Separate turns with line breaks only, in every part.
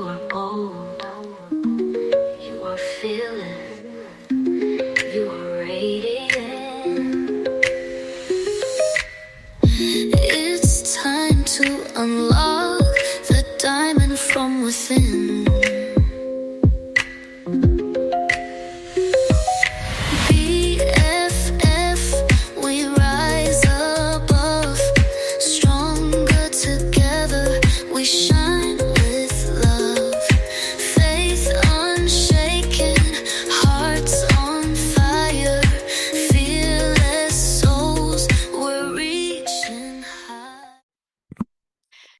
You are bold, you are fearless, you are radiant. It's time to unlock the diamond from within. BFF, we rise above, stronger together, we shine with love. Faith unshaken, hearts on fire, fearless souls, we're reaching high.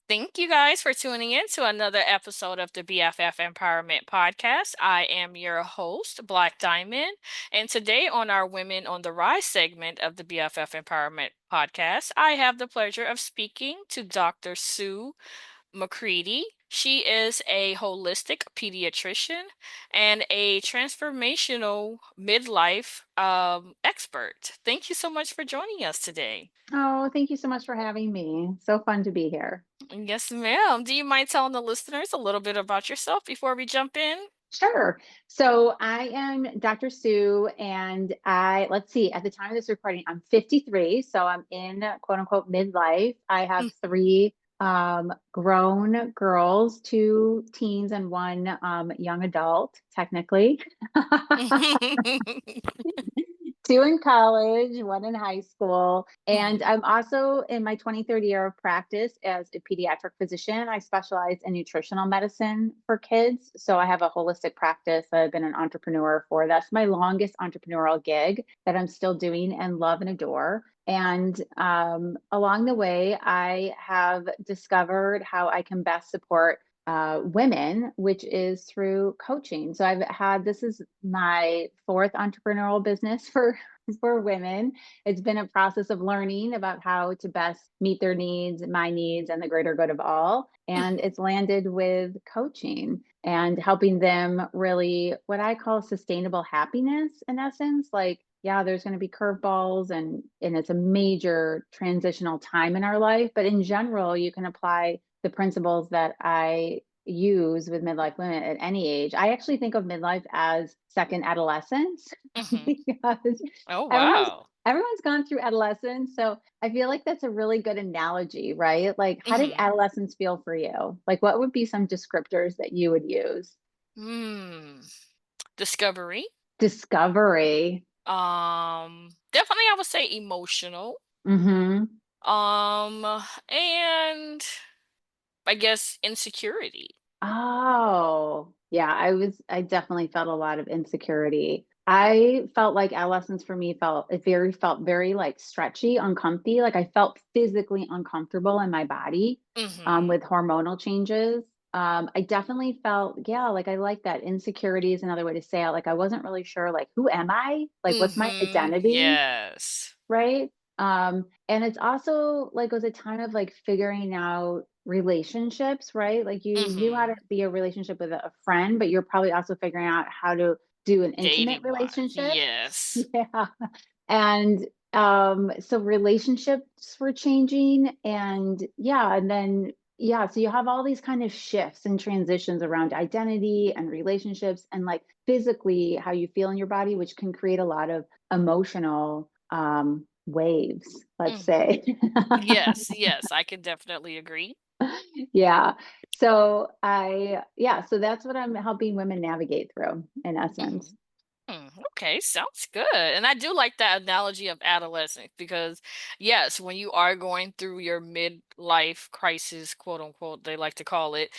Thank you guys for tuning in to another episode of the BFF Empowerment Podcast. I am your host, Blaque Diamond, and today on our Women on the Rise segment of the BFF Empowerment Podcast, I have the pleasure of speaking to Dr. Sue McCreadie. She is a holistic pediatrician and a transformational midlife expert. Thank you so much for joining us today.
Oh, thank you so much for having me. So fun to be here.
Yes, ma'am. Do you mind telling the listeners a little bit about yourself before we jump in?
Sure. So I am Dr. Sue, and let's see, at the time of this recording, I'm 53. So I'm in quote unquote midlife. I have three grown girls, two teens, and one young adult, technically. Two in college, one in high school. And I'm also in my 23rd year of practice as a pediatric physician. I specialize in nutritional medicine for kids. So I have a holistic practice that I've been an entrepreneur for. That's my longest entrepreneurial gig that I'm still doing and love and adore. And along the way, I have discovered how I can best support women, which is through coaching. So this is my fourth entrepreneurial business for women. It's been a process of learning about how to best meet their needs, my needs, and the greater good of all. And it's landed with coaching and helping them really what I call sustainable happiness in essence. Like, yeah, there's going to be curveballs and it's a major transitional time in our life. But in general, you can apply the principles that I use with midlife women at any age. I actually think of midlife as second adolescence
Mhm.
because
Oh,
everyone's
wow.
everyone's gone through adolescence. So I feel like that's a really good analogy, right? Like, how did
Mhm.
adolescence feel for you? Like, what would be some descriptors that you would use?
Hmm. Discovery.
Discovery.
Definitely I would say emotional.
Mm-hmm.
Um, and I guess insecurity.
Oh, yeah, I definitely felt a lot of insecurity. I felt like adolescence for me felt very like stretchy, uncomfy. Like I felt physically uncomfortable in my body
Mhm.
with hormonal changes. I definitely felt, yeah, like I like that. Insecurity is another way to say it. Like I wasn't really sure, like, who am I? Like, what's my
Mhm.
identity?
Yes.
Right? And it's also like it was a time of like figuring out relationships, right? Like you knew how to
Mhm.
be a relationship with a friend, but you're probably also figuring out how to do an intimate
Dating wise.
relationship.
Yes.
Yeah. And so relationships were changing and yeah, and then yeah, so you have all these kind of shifts and transitions around identity and relationships and like physically how you feel in your body, which can create a lot of emotional waves, let's
Mhm.
say.
Yes, yes, I can definitely agree.
Yeah. So that's what I'm helping women navigate through in essence.
Mhm. Okay, sounds good. And I do like that analogy of adolescence because, yes, when you are going through your midlife crisis, quote unquote, they like to call it,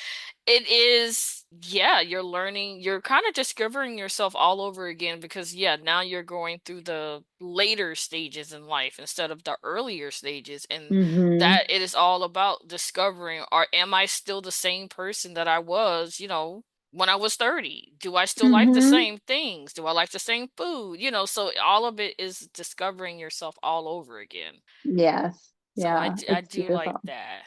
it is, yeah, you're learning, you're kind of discovering yourself all over again because, yeah, now you're going through the later stages in life instead of the earlier stages. And
Hmm.
that it is all about discovering, or am I still the same person that I was, when I was 30? Do I still like the
Hmm.
same things? Do I like the same food? So all of it is discovering yourself all over again.
Yes.
So I
Yeah.
do, I
It's
do like
beautiful.
that.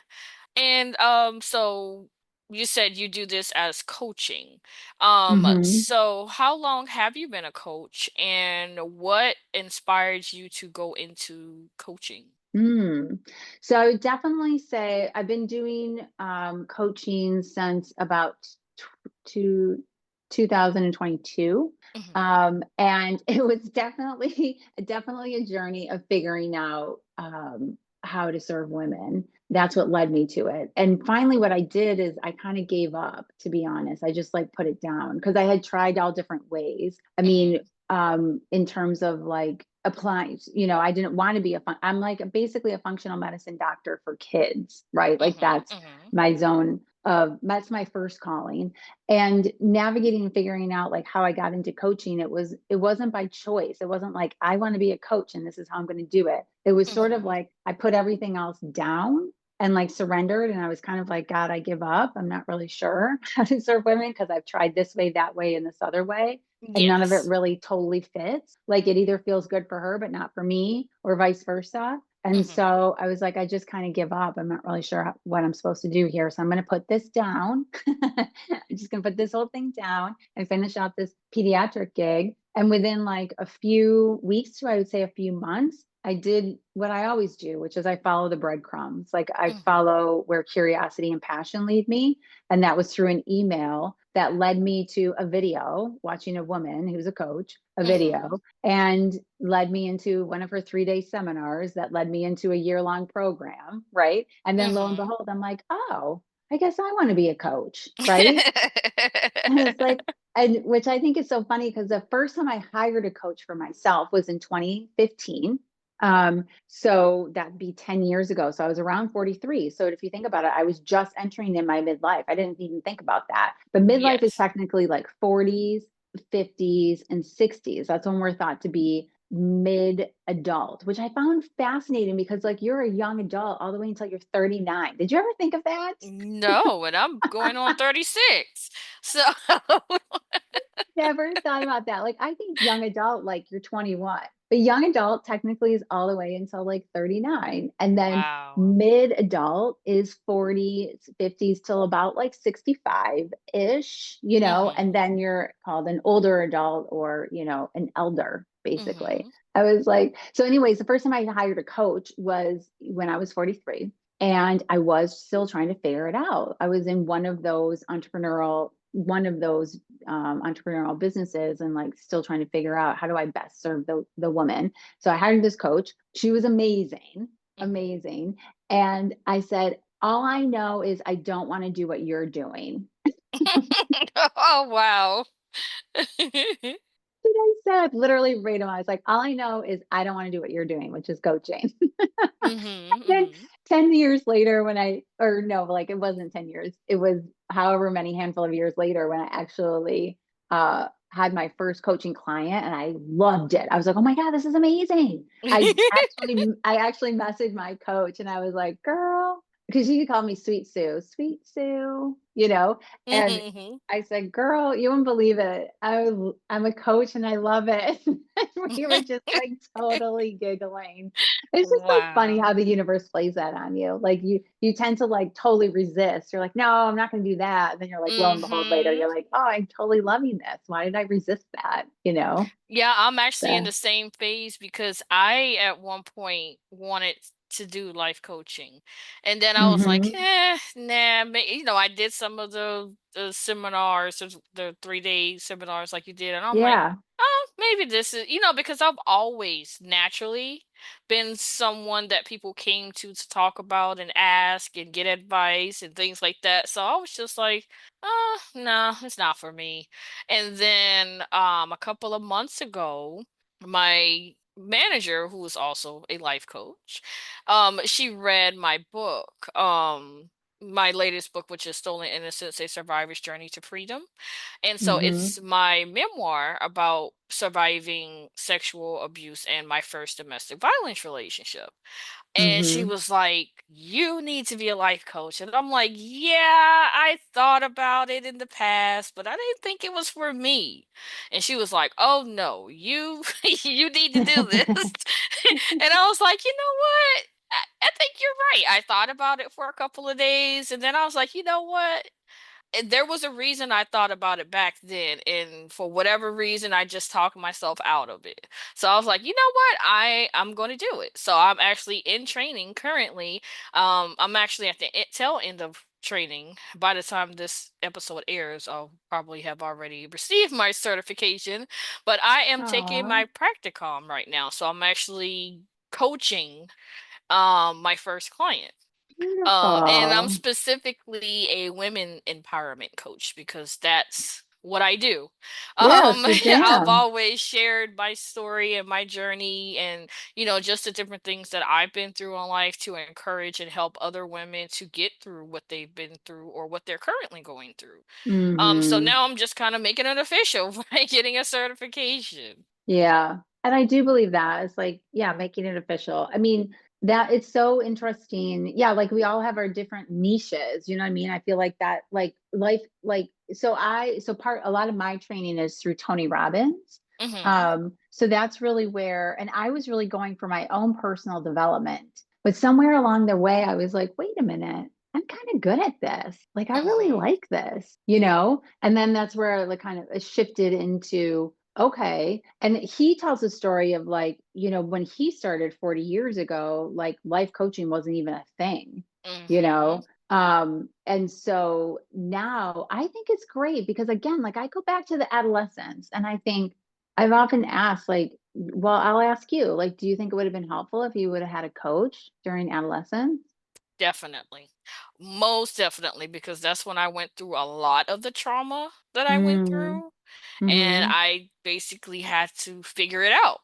And so you said you do this as coaching.
Hmm.
So how long have you been a coach and what inspired you to go into coaching?
Mm. So I would definitely say I've been doing coaching since about to 2022. And it was definitely a journey of figuring out how to serve women. That's what led me to it. And finally, what I did is I kind of gave up, to be honest. I just like put it down because I had tried all different ways. I mean, in terms of like applying, I didn't want to be I'm like basically a functional medicine doctor for kids, right? Like that's my zone that's my first calling. And navigating and figuring out like how I got into coaching, it wasn't by choice. It wasn't like I want to be a coach and this is how I'm going to do it. It was sort of like I put everything else down and like surrendered, and I was kind of like, God, I give up. I'm not really sure how to serve women because I've tried this way, that way, and this other way, and none of it really totally fits. Like it either feels good for her but not for me, or vice versa. And so I was like, I just kind of give up. I'm not really sure what I'm supposed to do here. So I'm going to put this down. I'm just going to put this whole thing down and finish out this pediatric gig. And within like a few weeks to, I would say a few months, I did what I always do, which is I follow the breadcrumbs. Like I follow where curiosity and passion lead me. And that was through an email that led me to a video, watching a woman who's a coach, a video, and led me into one of her 3-day seminars that led me into a year-long program, right? And then lo and behold, I'm like, oh, I guess I want to be a coach, right? And it's like, and which I think is so funny because the first time I hired a coach for myself was in 2015. So that'd be 10 years ago. So I was around 43. So if you think about it, I was just entering in my midlife. I didn't even think about that. But midlife is technically like 40s, 50s, and 60s. That's when we're thought to be mid-adult, which I found fascinating because like you're a young adult all the way until you're 39. Did you ever think of that?
No, and I'm going on 36. So
Never thought about that. Like I think young adult, like you're 21, but young adult technically is all the way until like 39. And then
wow.
mid adult is 40s, 50s till about like 65-ish, and then you're called an older adult or, an elder, basically. I was like, so anyways, the first time I hired a coach was when I was 43. And I was still trying to figure it out. I was in one of those entrepreneurial businesses and like still trying to figure out how do I best serve the woman. So I hired this coach. She was amazing. And I said, all I know is I don't want to do what you're doing.
Oh, wow.
I said literally verbatim, I was like, all I know is I don't want to do what you're doing, which is coaching. Then 10 years later it wasn't 10 years. It was however many handful of years later when I actually had my first coaching client and I loved it. I was like, oh my God, this is amazing. I actually messaged my coach and I was like, girl, because she called me Sweet Sue, and I said, girl, you wouldn't believe it. I'm a coach and I love it. We were just like totally giggling. It's just so funny how the universe plays that on you. Like you tend to like totally resist. You're like, no, I'm not going to do that. And then you're like, lo and behold, later, you're like, oh, I'm totally loving this. Why did I resist that?
Yeah, I'm actually in the same phase because I at one point wanted to do life coaching. And then I was like, nah, I did some of the seminars, the 3-day seminars like you did. And I'm like, oh, maybe this is, because I've always naturally been someone that people came to talk about and ask and get advice and things like that. So I was just like, oh, no, it's not for me. And then a couple of months ago, my manager, who was also a life coach, she read my book, my latest book, which is Stolen Innocence: A Survivor's Journey to Freedom. And so it's my memoir about surviving sexual abuse and my first domestic violence relationship. And she was like, you need to be a life coach. And I'm like, yeah, I thought about it in the past, but I didn't think it was for me. And she was like, oh no, you you need to do this. And I was like, you know what? I think you're right. I thought about it for a couple of days, and then I was like, you know what? There was a reason I thought about it back then, and for whatever reason I just talked myself out of it. So I was like, you know what, I'm going to do it. So I'm actually in training currently. I'm actually at the tail end of training. By the time this episode airs, I'll probably have already received my certification, but I am taking
Aw,
my practicum right now. So I'm actually coaching my first client. And I'm
beautiful.
specifically a women empowerment coach because that's what I do.
Yeah, it's your
I've
jam.
always shared my story and my journey and, just the different things that I've been through in life to encourage and help other women to get through what they've been through or what they're currently going through. So
Hmm.
now I'm just kind of making it official by getting a certification.
Yeah. And I do believe that. It's like, yeah, making it official. I mean, that it's so interesting. Yeah, like we all have our different niches, you know what I mean? I feel like that, like life, like a lot of my training is through Tony Robbins.
Hmm.
So that's really where, and I was really going for my own personal development. But somewhere along the way, I was like, wait a minute, I'm kind of good at this. Like, I really
Hmm.
like this, you know? And then that's where I like kind of shifted into, okay. And he tells a story of like, when he started 40 years ago, like life coaching wasn't even a thing, you
Hmm.
know? And so now I think it's great because again, like I go back to the adolescence and I think I've often asked, like, well, I'll ask you, like, do you think it would have been helpful if you would have had a coach during adolescence?
Definitely. Most definitely, because that's when I went through a lot of the trauma that I went
Mm,
through, and
mm-hmm.
I basically had to figure it out,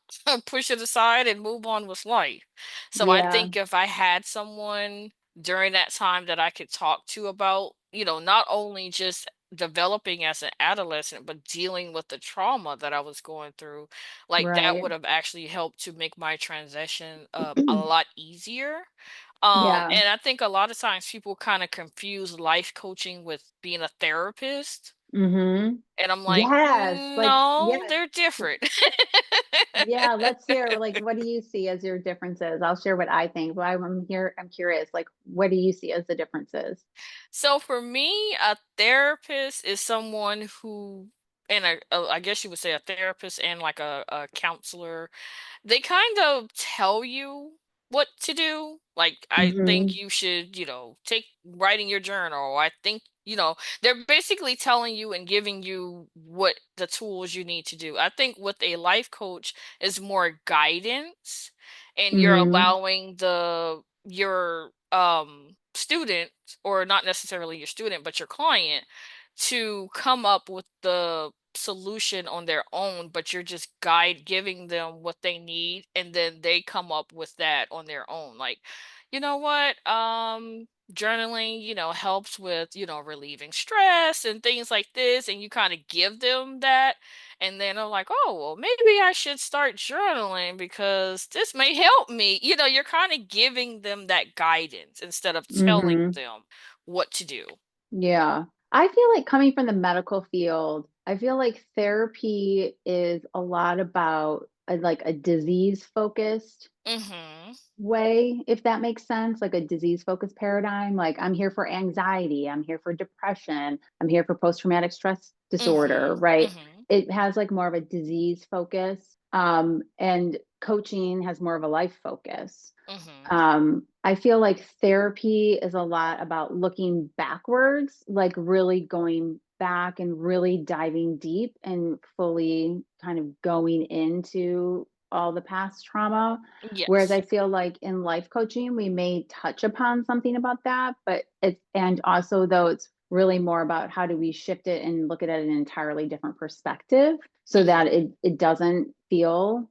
push it aside and move on with life. So I
Yeah,
think if I had someone during that time that I could talk to about, not only just developing as an adolescent, but dealing with the trauma that I was going through, like that
right.
would have actually helped to make my transition a lot easier.
Yeah.
And I think a lot of times people kind of confuse life coaching with being a therapist.
Mm-hmm.
And I'm like,
Yes. Like,
no,
yes.
they're different.
Yeah, let's hear, like, what do you see as your differences? I'll share what I think. Why I'm here, I'm curious, like, what do you see as the differences?
So for me, a therapist is someone who, and I guess you would say a therapist and like a counselor, they kind of tell you what to do. Like, I think
Mm-hmm.
you should, take writing your journal. I think, they're basically telling you and giving you what the tools you need to do. I think with a life coach is more guidance, and you're
Mm-hmm.
allowing your student, or not necessarily your student, but your client, to come up with the solution on their own, but you're just giving them what they need, and then they come up with that on their own. Like, you know what? Journaling, helps with, relieving stress and things like this, and you kind of give them that, and then I'm like, oh, well, maybe I should start journaling because this may help me. You're kind of giving them that guidance instead of telling
Mm-hmm.
them what to do.
Yeah. I feel like coming from the medical field, I feel like therapy is a lot about like a disease focused
Mm-hmm.
way, if that makes sense, like a disease focused paradigm. Like, I'm here for anxiety, I'm here for depression, I'm here for post traumatic stress disorder,
Mm-hmm.
right?
Mm-hmm.
It has like more of a disease focus. And coaching has more of a life focus.
Mm-hmm.
I feel like therapy is a lot about looking backwards, like really going back and really diving deep and fully kind of going into all the past trauma. Whereas I
Yes.
feel like in life coaching, we may touch upon something about that, but and also though it's really more about how do we shift it and look at it an entirely different perspective so that
Mm-hmm.
it doesn't feel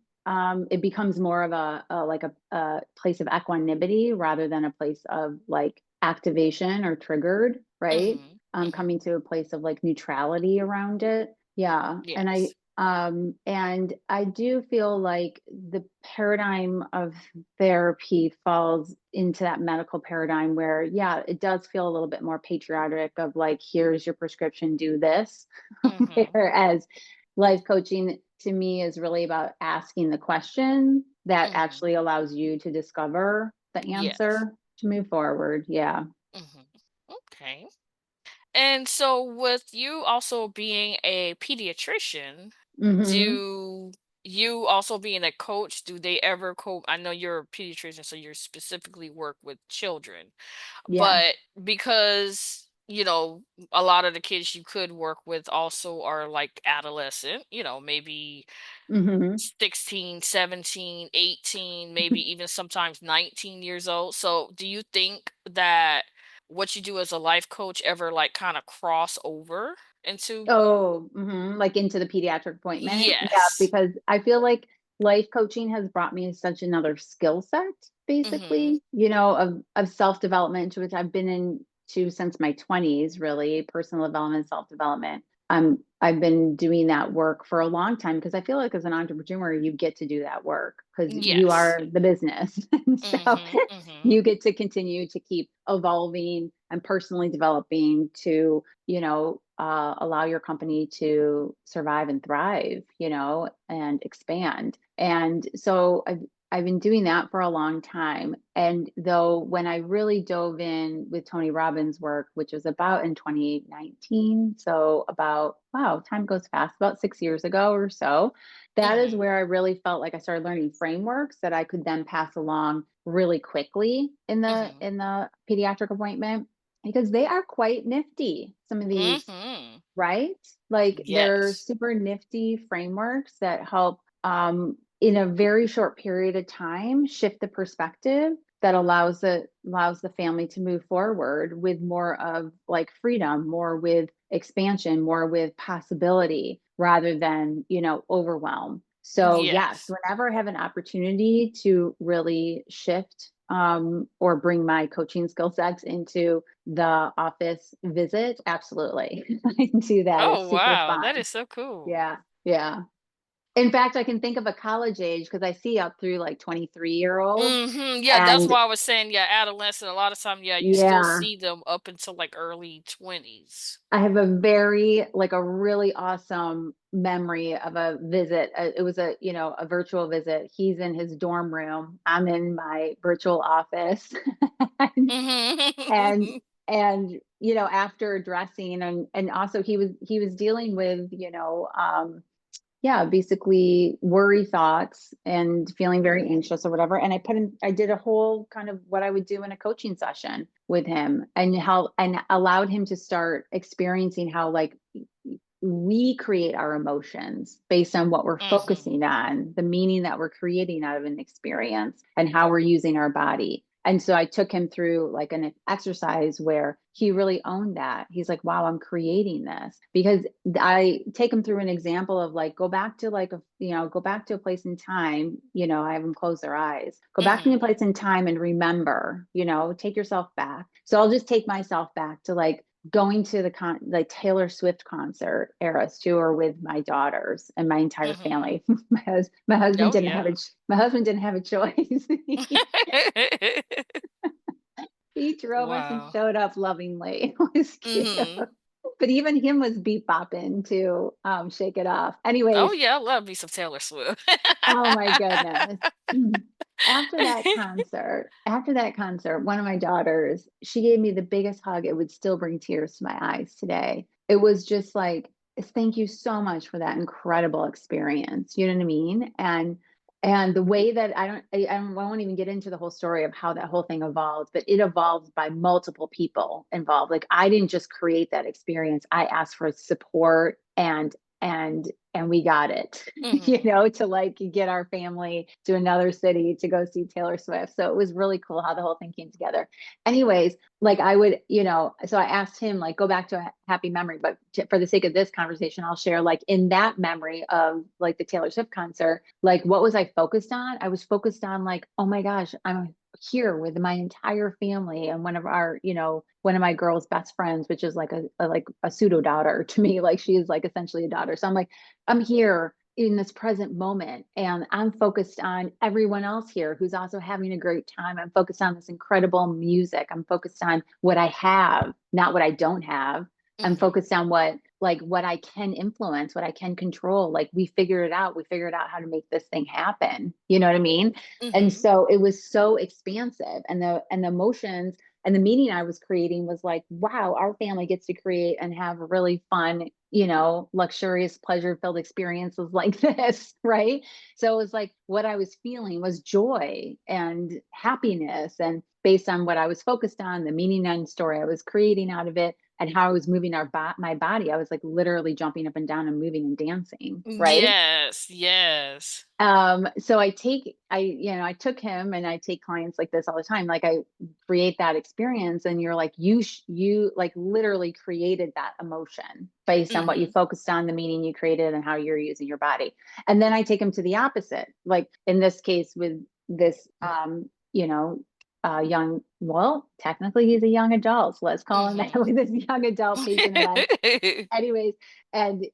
it becomes more of a place of equanimity rather than a place of like activation or triggered, right?
Mm-hmm. Mm-hmm.
Coming to a place of like neutrality around it. Yeah.
Yes.
And I do feel like the paradigm of therapy falls into that medical paradigm where, yeah, it does feel a little bit more patriotic of like, here's your prescription, do this.
Mm-hmm.
Whereas life coaching to me is really about asking the question that
Mm-hmm.
actually allows you to discover the
Yes.
answer to move forward. Yeah.
Mm-hmm. Okay. And so with you also being a pediatrician,
Hmm.
do you also being a coach, do they ever I know you're a pediatrician, so you specifically work with children,
Yeah.
but because, a lot of the kids you could work with also are like adolescent, maybe
Hmm.
16, 17, 18, maybe even sometimes 19 years old. So do you think that what you do as a life coach ever like kind of cross over into?
Oh, like into the pediatric appointment. Yeah,
Yes.
because I feel like life coaching has brought me such another skill set,
Mm-hmm.
basically, of self-development, which I've been into since my 20s, really, personal development, self-development. I've been doing that work for a long time because I feel like as an entrepreneur, you get to do that work because you
Yes.
are the business. And so
Mm-hmm. Mm-hmm.
you get to continue to keep evolving and personally developing to allow your company to survive and thrive, and expand. And so I've been doing that for a long time. And though when I really dove in with Tony Robbins' work, which was about in 2019, so about, wow, time goes fast, about 6 years ago or so, that is
Mm-hmm.
where I really felt like I started learning frameworks that I could then pass along really quickly in the
Mm-hmm.
in the pediatric appointment because they are quite nifty, some of these,
Mm-hmm.
right? Like they're
Yes.
super nifty frameworks that help in a very short period of time shift the perspective that allows the family to move forward with more of like freedom, more with expansion, more with possibility rather than, overwhelm. So yes,
Yes.
whenever I have an opportunity to really shift or bring my coaching skill sets into the office visit, absolutely. I do that.
Oh,
It's super
wow. That
fun.
is so cool.
Yeah. Yeah. In fact, I can think of a college age because I see up through like 23-year-olds.
Mm-hmm. Yeah, that's
And
why I was saying, yeah, adolescent, a lot of time, yeah, you still
yeah,
see them up until like early 20s.
I have a really awesome memory of a visit. It was a virtual visit. He's in his dorm room. I'm in my virtual office. and
Mm-hmm.
after addressing and also he was dealing with yeah, basically worry thoughts and feeling very anxious or whatever. And I did a whole kind of what I would do in a coaching session with him and allowed him to start experiencing how like we create our emotions based on what we're
Mm-hmm.
focusing on, the meaning that we're creating out of an experience and how we're using our body. And so I took him through like an exercise where he really owned that. He's like, wow, I'm creating this because I take him through an example of like, go back to go back to a place in time. I have them close their eyes, go back to a
Mm-hmm.
place in time and remember, take yourself back. So I'll just take myself back to like going to the Taylor Swift concert Eras tour with my daughters and my entire
Mm-hmm.
family. My husband
Oh,
didn't have
yeah.
my husband didn't have a choice. He drove us and
Wow.
showed up lovingly. It was cute.
Mm-hmm.
But even him was beat bopping to Shake It Off.
Oh,
Anyways,
yeah, I love me some Taylor Swift.
oh my goodness. After that concert, one of my daughters, she gave me the biggest hug. It would still bring tears to my eyes today. It was just like, thank you so much for that incredible experience. You know what I mean? And the way that I won't even get into the whole story of how that whole thing evolved, but it evolved by multiple people involved. Like I didn't just create that experience. I asked for support and we got it,
Mm-hmm.
to like get our family to another city to go see Taylor Swift. So it was really cool how the whole thing came together. Anyways, like I would, so I asked him like go back to a happy memory, but for the sake of this conversation, I'll share like in that memory of like the Taylor Swift concert, like what was I focused on? I was focused on like, oh my gosh, I'm here with my entire family and one of my girls' best friends, which is like a pseudo daughter to me, like she is like essentially a daughter. So I'm like, I'm here in this present moment and I'm focused on everyone else here who's also having a great time. I'm focused on this incredible music. I'm focused on what I have, not what I don't have. I'm
Mm-hmm.
focused on what I can influence, what I can control. Like we figured it out. We figured out how to make this thing happen. You know what I mean? And
Mm-hmm.
so it was so expansive and the emotions And the meaning I was creating was like, wow, our family gets to create and have really fun, luxurious, pleasure-filled experiences like this, right? So it was like what I was feeling was joy and happiness. And based on what I was focused on, the meaning and story I was creating out of it, and how I was moving my body, I was like literally jumping up and down and moving and dancing, right?
Yes, yes.
So I took him, and I take clients like this all the time. Like I create that experience, and you're like, you like literally created that emotion based on what you
Mm-hmm.
focused on, the meaning you created, and how you're using your body. And then I take him to the opposite, like in this case with this, young, well, technically he's a young adult. So let's call him that, with this young adult patient of mine. Anyways, and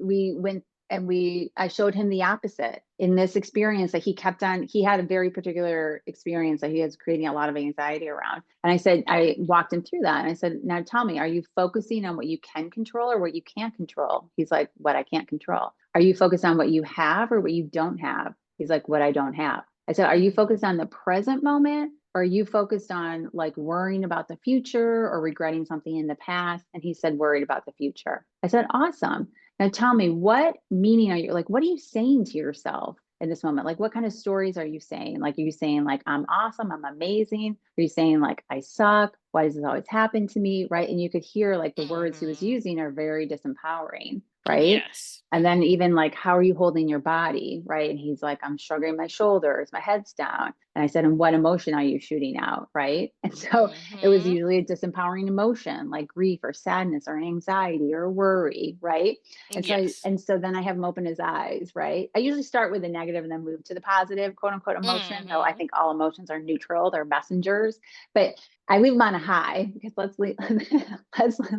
we went, and I showed him the opposite in this experience that he had a very particular experience that he was creating a lot of anxiety around. And I walked him through that, and I said, now tell me, are you focusing on what you can control or what you can't control? He's like, what I can't control. Are you focused on what you have or what you don't have? He's like, what I don't have. I said, are you focused on the present moment? Or are you focused on like worrying about the future or regretting something in the past? And he said, worried about the future. I said, awesome. Now tell me, what meaning are you, like, what are you saying to yourself in this moment? Like, what kind of stories are you saying? Like, are you saying like, I'm awesome, I'm amazing? Are you saying like, I suck? Why does this always happen to me? Right. And you could hear like the words he was using are very disempowering. Right.
Yes.
And then even like, how are you holding your body? Right. And he's like, I'm shrugging my shoulders, my head's down. And I said, and what emotion are you shooting out? Right. And so it was
Mm-hmm.
usually a disempowering emotion like grief or sadness or anxiety or worry. Right.
Yes.
And so then I have him open his eyes. Right. I usually start with the negative and then move to the positive, quote unquote, emotion, though I
Mm-hmm.
think all emotions are neutral, they're messengers. But I leave him on a high, because let's leave,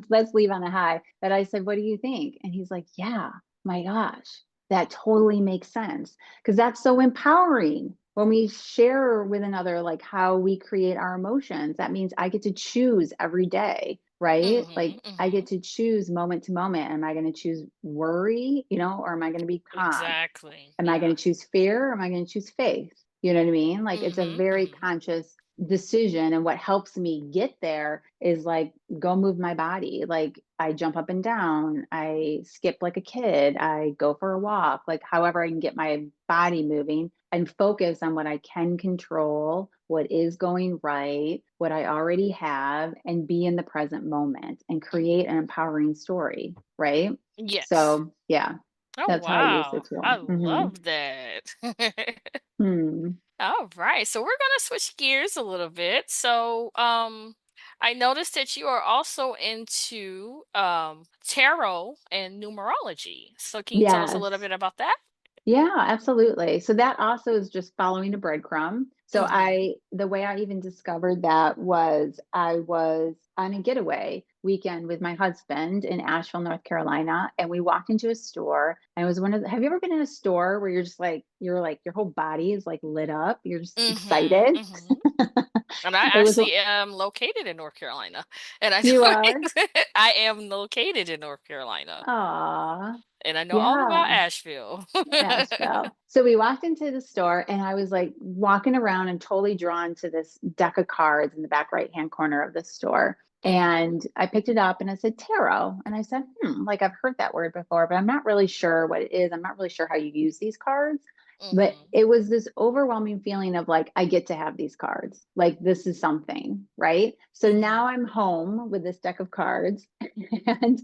let's leave on a high. That I said, what do you think? And he's like, yeah, my gosh, that totally makes sense. Because that's so empowering when we share with another, like how we create our emotions. That means I get to choose every day, right?
Mm-hmm.
Like I
Mm-hmm.
get to choose moment to moment. Am I going to choose worry, or am I going to be calm?
Exactly.
Am I going to
Yes.
choose fear, or am I going to choose faith? You know what I mean? Like it's a
Mm-hmm.
very
Mm-hmm.
conscious decision. And what helps me get there is like go move my body. Like I jump up and down, I skip like a kid, I go for a walk, like however I can get my body moving and focus on what I can control, what is going right, what I already have, and be in the present moment and create an empowering story. Right.
Yes.
So yeah,
Oh,
that's how I use the
wow.
tool.
I
Mm-hmm.
love that.
Hmm.
All right. So we're gonna switch gears a little bit. So, I noticed that you are also into tarot and numerology. So can you tell us a little
Yes.
bit about that?
Yeah, absolutely. So that also is just following a breadcrumb. So
Mm-hmm.
the way I even discovered that was I was on a getaway weekend with my husband in Asheville, North Carolina, and we walked into a store. And it was have you ever been in a store where you're like your whole body is like lit up, you're just excited?
Mm-hmm. Mm-hmm. And I
It was,
actually am located in North Carolina. And I
you are,
I am located in North Carolina.
aw,
And I know all
yeah.
about Asheville.
Nashville. So we walked into the store, and I was like walking around and totally drawn to this deck of cards in the back right hand corner of the store.
Mm-hmm.
And I picked it up and I said, tarot. And I said, like I've heard that word before, but I'm not really sure what it is. I'm not really sure how you use these cards. But
Mm-hmm.
it was this overwhelming feeling of like, I get to have these cards. Like, this is something, right? So
Mm-hmm.
now I'm home with this deck of cards. and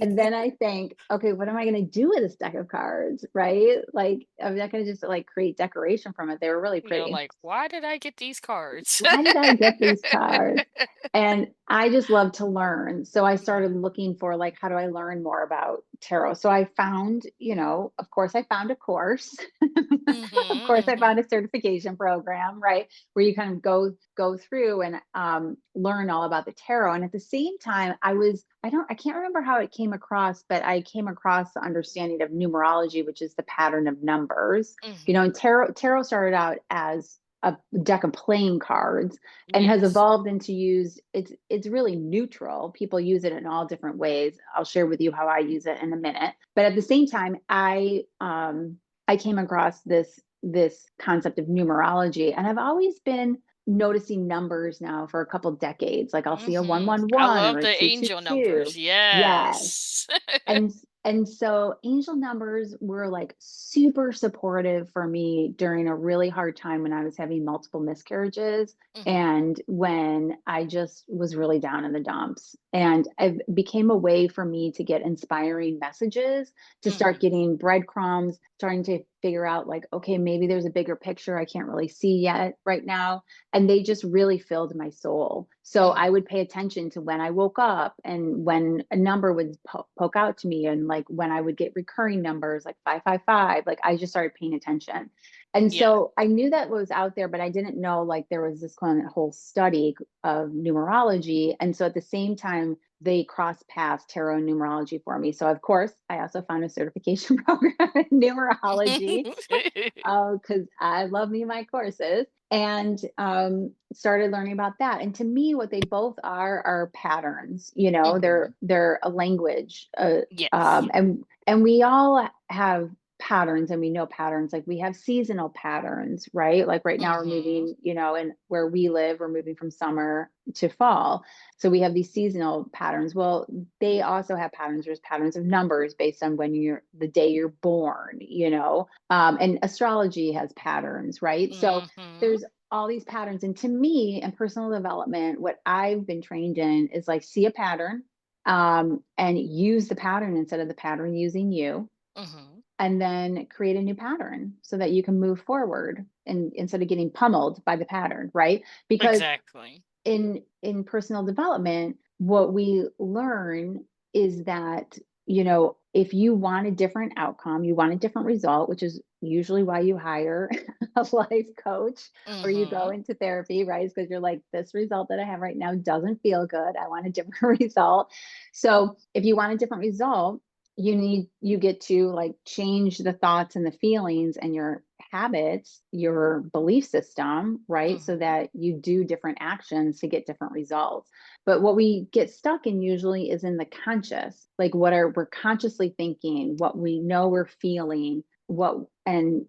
and then I think, okay, what am I going to do with this deck of cards? Right? Like, I'm not going to just like create decoration from it. They were really
You're
pretty.
like, why did I get these cards?
Why did I get these cards? And I just love to learn. So I started
Mhm.
looking for like, how do I learn more about tarot? So I found, of course, I found a course. Of
Mhm,
course, I found
mhm.
a certification program, right? Where you kind of go through and learn all about the tarot. And at the same time, I can't remember how it came across, but I came across the understanding of numerology, which is the pattern of numbers. And
Mhm.
tarot started out as a deck of playing cards and has
Yes.
evolved into it's really neutral. People use it in all different ways. I'll share with you how I use it in a minute. But at the same time, I came across this concept of numerology, and I've always been noticing numbers now for a couple decades. Like I'll see a
I
111
love
or a
the angel
222.
numbers.
Yes.
Yes.
And so angel numbers were like super supportive for me during a really hard time when I was having multiple miscarriages and when I just was really down in the dumps. And it became a way for me to get inspiring messages, to start getting breadcrumbs, starting to figure out like, okay, maybe there's a bigger picture I can't really see yet right now. And they just really filled my soul. So I would pay attention to when I woke up and when a number would poke out to me, and like when I would get recurring numbers like 555, like I just started paying attention. And
Yeah.
so I knew that was out there, but I didn't know like there was this kind of whole study of numerology. And so at the same time, they crossed paths, tarot and numerology for me. So of course, I also found a certification program in numerology because I love me my courses, and started learning about that. And to me, what they both are patterns. You know, they're a language,
Yes.
and we all have patterns, and we know patterns. Like we have seasonal patterns, right? Like right now we're moving, you know, and where we live, we're moving from summer to fall. So we have these seasonal patterns. Well, they also have patterns. There's patterns of numbers based on when you're the day you're born, you know, and astrology has patterns, right? So there's all these patterns. And to me, in personal development, what I've been trained in is like see a pattern, and use the pattern instead of the pattern using you. And then create a new pattern so that you can move forward, and instead of getting pummeled by the pattern, right? Because
Exactly.
in personal development, what we learn is that, you know, if you want a different outcome, you want a different result, which is usually why you hire a life coach or you go into therapy, right? Is because you're like, this result that I have right now doesn't feel good. I want a different result. So if you want a different result, you get to like change the thoughts and the feelings and your habits, your belief system, right? So that you do different actions to get different results. But what we get stuck in usually is in the conscious, like we're consciously thinking, what we know we're feeling, what and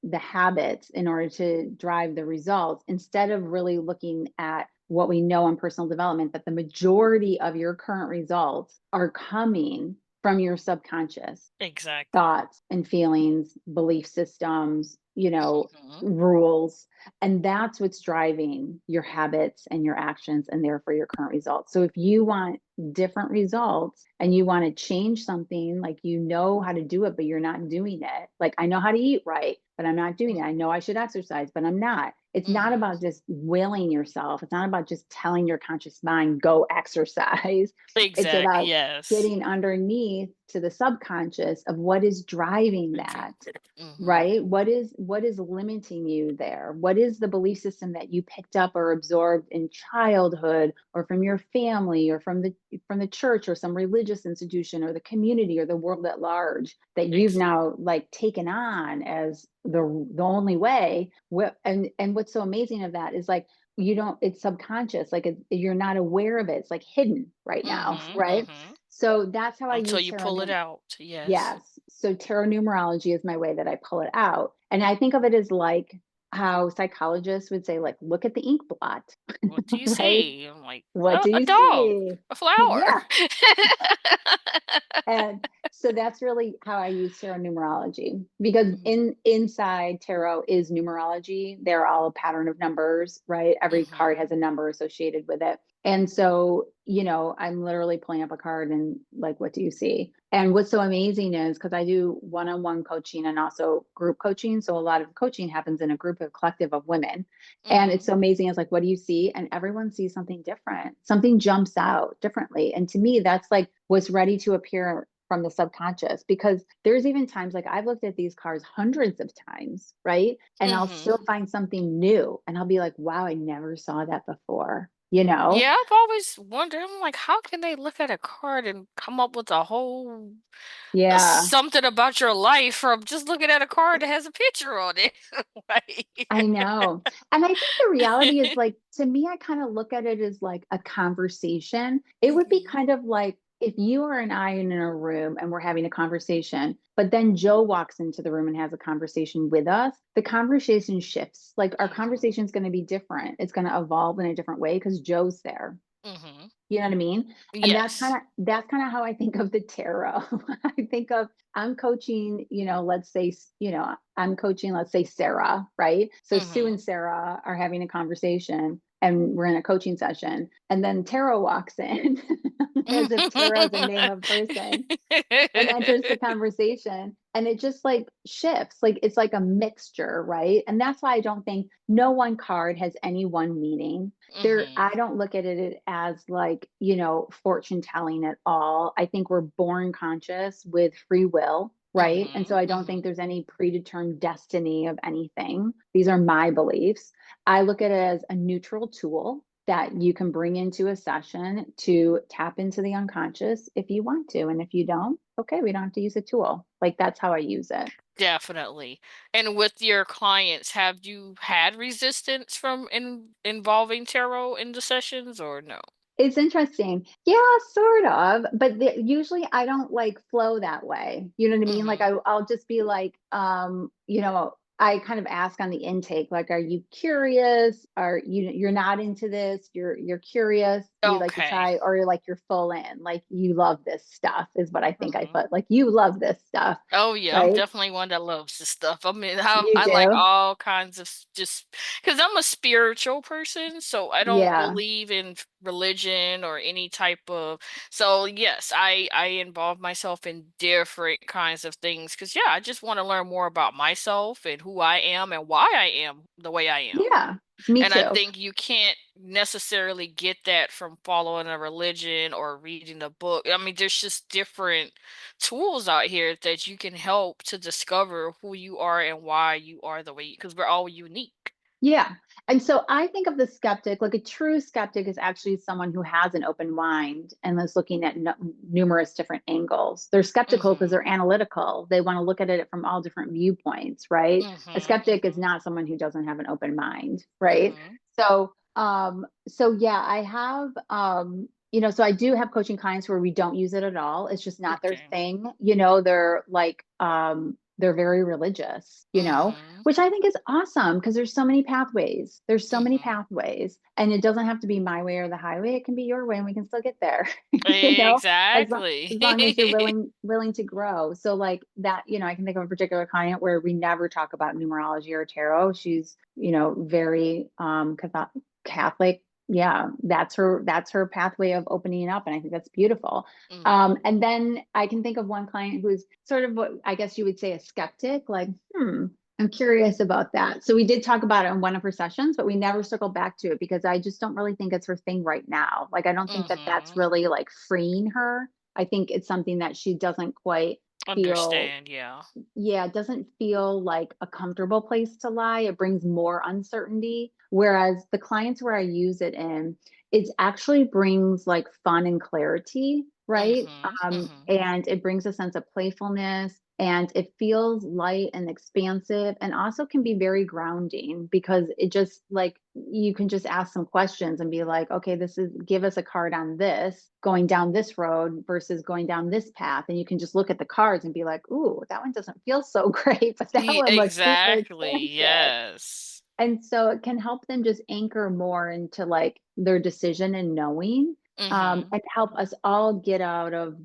the habits in order to drive the results, instead of really looking at what we know in personal development, that the majority of your current results are coming from your subconscious
Exactly.
thoughts and feelings, belief systems, you know, rules. And that's what's driving your habits and your actions, and therefore your current results. So if you want different results and you want to change something, like you know how to do it, but you're not doing it. Like I know how to eat right, but I'm not doing it. I know I should exercise, but I'm not. It's not about just willing yourself. It's not about just telling your conscious mind, go exercise. It's
Exactly.
about
Yes.
getting underneath to the subconscious of what is driving that, right? What is limiting you there? What is the belief system that you picked up or absorbed in childhood, or from your family, or from the church, or some religious institution, or the community, or the world at large, that you've now like taken on as the only way? And what's so amazing of that is like, you don't, it's subconscious, like you're not aware of it. It's like hidden right now, right? So that's how I
Until
use
you
tarot.
pull it out. Yes.
Yes. So tarot numerology is my way that I pull it out. And I think of it as like how psychologists would say, like, look at the ink blot.
What do you
Right?
see? I'm like,
What do
a
you
dog,
see?
a flower.
Yeah. And so that's really how I use tarot numerology, because inside tarot is numerology. They're all a pattern of numbers, right? Every card has a number associated with it. And so, you know, I'm literally pulling up a card and like, what do you see? And what's so amazing is because I do one-on-one coaching and also group coaching. So a lot of coaching happens in a group of collective of women. And it's so amazing. It's like, what do you see? And everyone sees something different. Something jumps out differently. And to me, that's like what's ready to appear from the subconscious, because there's even times like I've looked at these cards hundreds of times, right? And I'll still find something new, and I'll be like, wow, I never saw that before. You know?
Yeah, I've always wondered. I'm like, how can they look at a card and come up with a whole something about your life from just looking at a card that has a picture on it?
I know. And I think the reality is like, to me, I kind of look at it as like a conversation. It would be kind of like if you or and I are in a room and we're having a conversation, but then Joe walks into the room and has a conversation with us, the conversation shifts. Like our
Mhm.
conversation is going to be different. It's going to evolve in a different way because Joe's there.
Mhm.
You know what I mean? And
Yes.
that's kind of how I think of the tarot. I think of I'm coaching, let's say, I'm coaching, let's say Sarah, right? So Sue and
Mhm.
Sarah are having a conversation and we're in a coaching session. And then tarot walks in as if tarot is a name of person and enters the conversation, and it just like shifts, like it's like a mixture, right? And that's why I don't think no one card has any one meaning. I
Mhm.
don't look at it as like, fortune telling at all. I think we're born conscious with free will, right? And so
Mhm.
I don't think
Mhm.
there's any predetermined destiny of anything. These are my beliefs. I look at it as a neutral tool that you can bring into a session to tap into the unconscious if you want to. And if you don't, okay, we don't have to use a tool. Like that's how I use it.
Definitely. And with your clients, have you had resistance from involving tarot in the sessions or no?
It's interesting. Yeah, sort of. But usually I don't like flow that way. You know what I mean? Like
Mhm.
I'll just be like, I kind of ask on the intake, like, are you curious? Are you're not into this? You're curious. You'd like to
Okay.
try, or you're full in, like you love this stuff, is what I think I
Mhm.
put. Like you love this stuff,
Oh yeah, I'm
right?
definitely one that loves this stuff. I mean,
You
I like
do?
all kinds of just because I'm a spiritual person, so I don't
Yeah.
believe in religion or any type of. So yes, I involve myself in different kinds of things because yeah, I just want to learn more about myself and who I am and why I am the way I am.
Yeah. Me
And I
too.
think you can't necessarily get that from following a religion or reading a book. I mean, there's just different tools out here that you can help to discover who you are and why you are the way, because we're all unique.
Yeah. And so I think of the skeptic, like a true skeptic is actually someone who has an open mind and is looking at numerous different angles. They're skeptical because
Mhm.
they're analytical. They want to look at it from all different viewpoints, right? A
Mhm.
skeptic is
Mhm.
not someone who doesn't have an open mind, right?
Mhm.
So yeah, I have so I do have coaching clients where we don't use it at all. It's just not their
Okay.
thing. They're like they're very religious,
Mhm.
which I think is awesome because there's so many pathways. There's so many
Mhm.
pathways, and it doesn't have to be my way or the highway. It can be your way, and we can still get there. you know, as long
Exactly.
as long as you're willing to grow. So like that, I can think of a particular client where we never talk about numerology or tarot. She's, very Catholic. Yeah, that's her pathway of opening up, and I think that's beautiful.
Mhm.
And then I can think of one client who's sort of what I guess you would say a skeptic, like, I'm curious about that. So we did talk about it in one of her sessions, but we never circled back to it because I just don't really think it's her thing right now. Like, I don't think that that's
Mhm.
really like freeing her. I think it's something that she doesn't quite feel,
Understand, yeah.
yeah, it doesn't feel like a comfortable place to lie. It brings more uncertainty. Whereas the clients where I use it in, it actually brings like fun and clarity, right?
Mhm. Mhm.
And it brings a sense of playfulness and it feels light and expansive and also can be very grounding because it just like you can just ask some questions and be like, okay, give us a card on this going down this road versus going down this path. And you can just look at the cards and be like, ooh, that one doesn't feel so great, but that one looks super
Exactly,
expansive.
yes.
And so it can help them just anchor more into like their decision and knowing,
Mhm.
and help us all get out of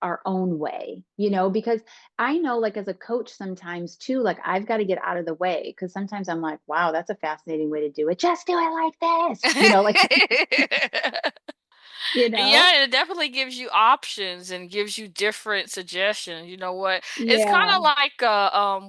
our own way, because I know like as a coach sometimes too, like I've got to get out of the way because sometimes I'm like, wow, that's a fascinating way to do it. Just do it like this, like, you know?
Yeah, it definitely gives you options and gives you different suggestions. You know what? It's kind
Yeah.
of like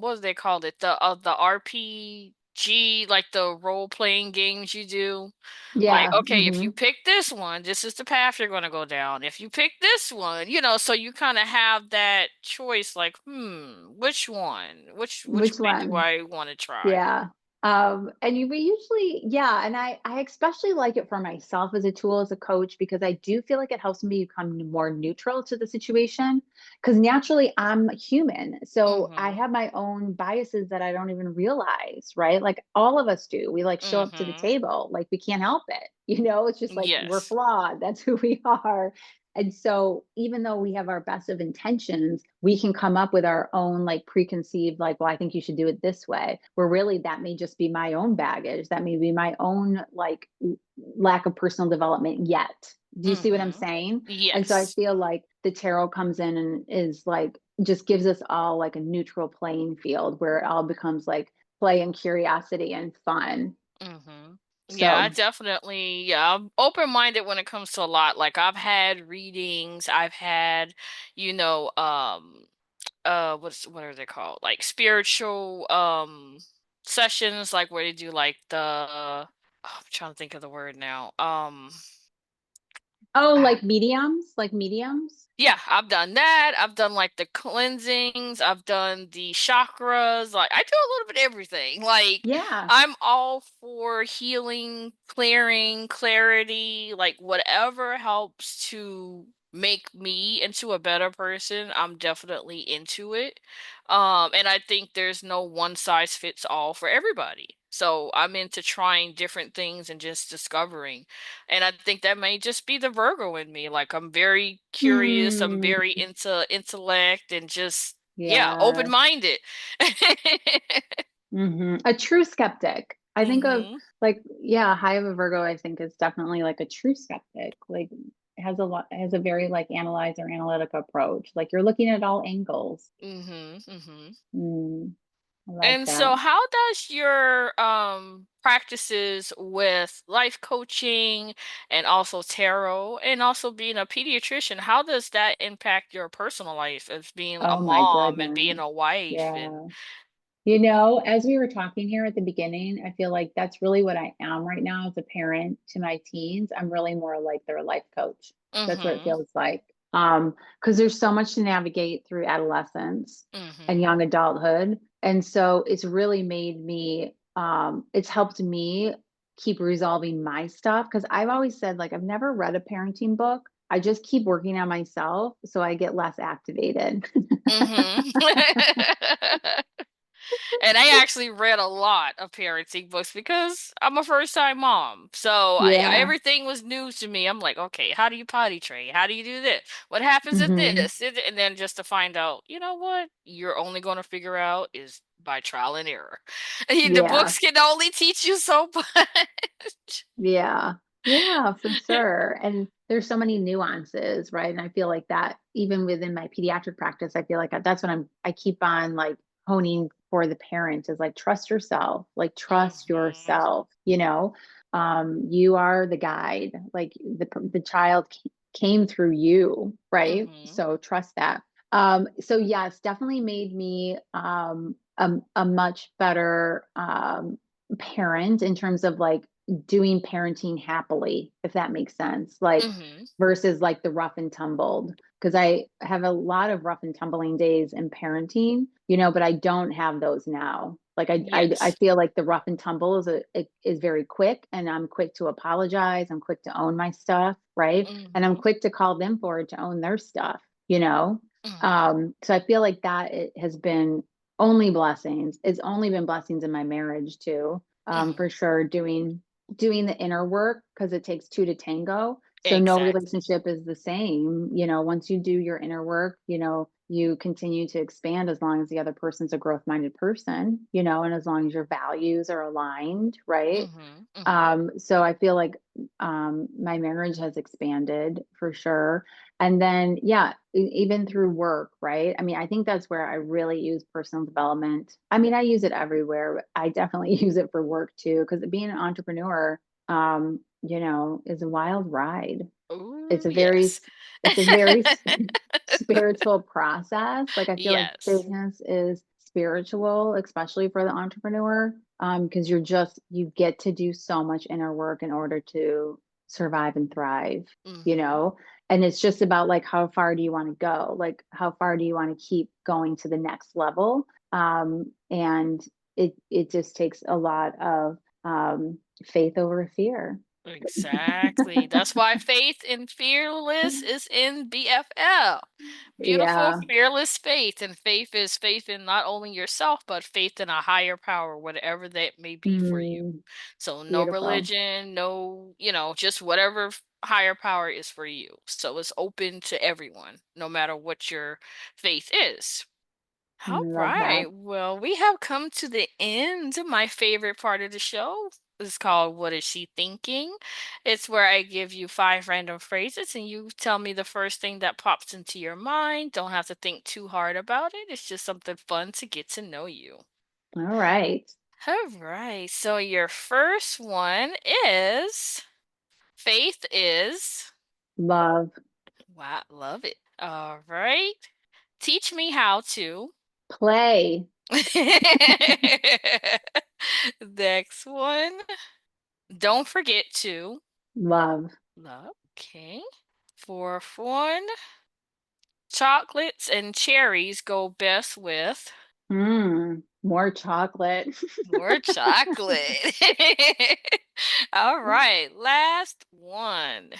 what do they call it? The RPG, like the role playing games you do. Like,
Yeah.
okay, if you pick this one, this is the path you're going to go down. If you pick this one, so you kind of have that choice like, which one? Which
Which
way do
one?
I want to try?
Yeah. And we usually, yeah, and I especially like it for myself as a tool as a coach because I do feel like it helps me become more neutral to the situation. Because naturally I'm human. So I
Mhm.
have my own biases that I don't even realize, right? Like all of us do. We like show up to the
Mhm.
table, like we can't help it. It's just like we're
Yes.
flawed. That's who we are. And so even though we have our best of intentions, we can come up with our own like preconceived, like, well, I think you should do it this way, where really that may just be my own baggage. That may be my own like lack of personal development yet. Do you see what I'm saying? And so I
Yes.
feel like the tarot comes in and is like, just gives us all like a neutral playing field where it all becomes like play and curiosity and fun.
Mm-hmm. Yeah, I
So,
definitely, yeah, I'm open-minded when it comes to a lot. Like I've had readings, I've had, you know, what are they called? Like spiritual sessions, like where they do like the I'm trying to think of the word now.
oh,
Ah,
like mediums.
yeah, I've done that. I've done like the cleansings. I've done the chakras. Like I do a little bit of everything. Like
Yeah.
I'm all for healing, clearing, clarity, like whatever helps to make me into a better person. I'm definitely into it. And I think there's no one size fits all for everybody. So I'm into trying different things and just discovering. And I think that may just be the Virgo in me. Like I'm very curious, I'm
Hmm.
very into intellect and just yeah,
Yeah.
open-minded.
A true skeptic. I think of
Mhm.
like, yeah, high of a Virgo, I think is definitely like a true skeptic. Like has a very like analyze or analytic approach. Like you're looking at all angles.
Mhm. Mhm.
Mm, I like
And
that.
so how does your practices with life coaching and also tarot and also being a pediatrician, how does that impact your personal life as being a
Oh my
mom and being
goodness.
a wife and
Yeah. You know, as we were talking here at the beginning, I feel like that's really what I am right now as a parent to my teens. I'm really more like their life coach. That's what it
mhm.
feels like. Because there's so much to navigate through adolescence and
Mhm.
young adulthood. And so it's really made me, it's helped me keep resolving my stuff. Because I've always said, like, I've never read a parenting book. I just keep working on myself so I get less activated.
Mhm. And I actually read a lot of parenting books because I'm a first time mom. So
Yeah.
everything was new to me. I'm like, okay, how do you potty train? How do you do this? What happens at
Hmm.
this? And then just to find out, you know what? You're only going to figure out is by trial and error. The
Yeah.
books can only teach you so much.
Yeah. Yeah, for sure. And there's so many nuances, right? And I feel like that even within my pediatric practice, I feel like that's what I keep on like honing for the parent is like trust yourself, like trust
Mhm.
yourself, you know. You are the guide, like the child came through you, right?
Mhm.
So trust that. So yes, definitely made me a much better parent in terms of like doing parenting happily, if that makes sense. Like
Mhm.
versus like the rough and tumbled. Because I have a lot of rough and tumbling days in parenting, you know, but I don't have those now. Like I
Yes.
feel like the rough and tumble it is very quick, and I'm quick to apologize. I'm quick to own my stuff, right? And I'm
Mhm.
quick to call them forward to own their stuff, you know.
Mhm.
So I feel like that it has been only blessings. It's only been blessings in my marriage too, for
Mhm.
sure. Doing the inner work because it takes two to tango. So no
Exactly.
relationship is the same. You know, once you do your inner work, you know, you continue to expand as long as the other person's a growth minded person, you know, and as long as your values are aligned, right?
Mhm. Mhm.
So I feel like my marriage has expanded for sure. And then, yeah, even through work, right? I mean, I think that's where I really use personal development. I mean, I use it everywhere, but I definitely use it for work too, because being an entrepreneur, you know, is a wild ride. It's
Ooh,
a very,
yes.
s- it's a very spiritual process. Like I feel like
Yes.
business is spiritual, especially for the entrepreneur, because you get to do so much inner work in order to survive and thrive, you
Mhm.
know? And it's just about like how far do you want to go? Like how far do you want to keep going to the next level? And it just takes a lot of faith over fear.
Exactly. That's why Faith and Fearless is in BFF Beautiful,
Yeah.
fearless faith. And faith is faith in not only yourself, but faith in a higher power, whatever that may be for you.
Mm,
So no
beautiful.
religion, no, just whatever higher power is for you. So it's open to everyone, no matter what your faith is. All
Love that.
right. Well, we have come to the end. My favorite part of the show is called What Is She Thinking? It's where I give you 5 random phrases and you tell me the first thing that pops into your mind. Don't have to think too hard about it. It's just something fun to get to know you.
All right.
All right. So your first one is faith is.
Love.
Wow, love it. All right. Teach me how to.
Play.
Next one. Don't forget to
Love.
love. Okay. Fourth one. Chocolates and cherries go best with
More chocolate.
more chocolate. All right. Last one.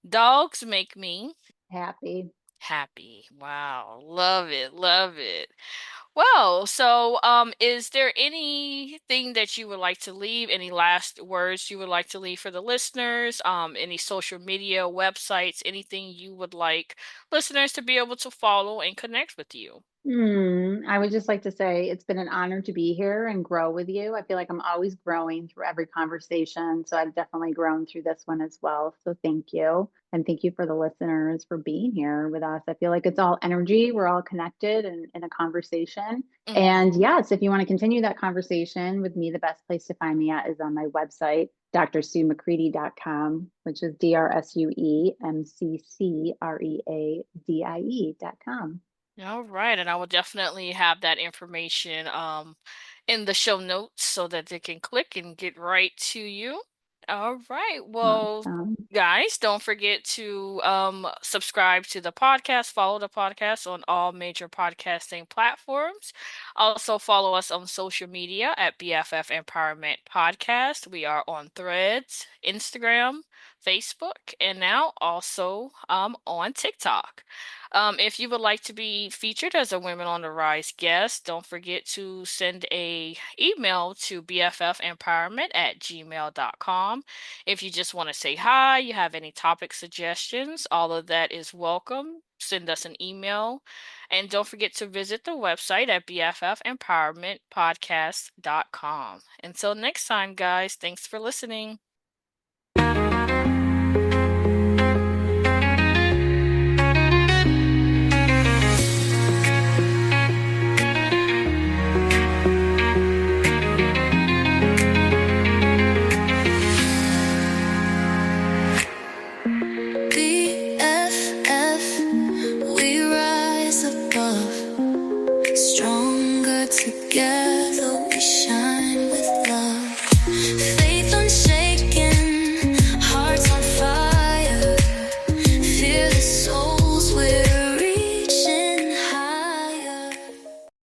Dogs make me
Happy.
happy. Wow. Love it. Love it. Well, so is there anything that you would like to leave? Any last words you would like to leave for the listeners? Any social media, websites, anything you would like listeners to be able to follow and connect with you?
I would just like to say it's been an honor to be here and grow with you. I feel like I'm always growing through every conversation. So I've definitely grown through this one as well. So thank you. And thank you for the listeners for being here with us. I feel like it's all energy. We're all connected and in a conversation. And
Mhm.
yes, if you want to continue that conversation with me, the best place to find me at is on my website, drsuemccreadie.com, which is DRSUEMCCREADIE.com.
All right, and I will definitely have that information in the show notes so that they can click and get right to you. All right. Well,
Awesome.
guys, don't forget to subscribe to the podcast, follow the podcast on all major podcasting platforms. Also follow us on social media at BFF Empowerment Podcast. We are on Threads, Instagram, Facebook, and now also on TikTok. If you would like to be featured as a Women on the Rise guest, don't forget to send a email to bffempowerment@gmail.com. If you just want to say hi, you have any topic suggestions, all of that is welcome. Send us an email. And don't forget to visit the website at bffempowermentpodcast.com. Until next time, guys, thanks for listening.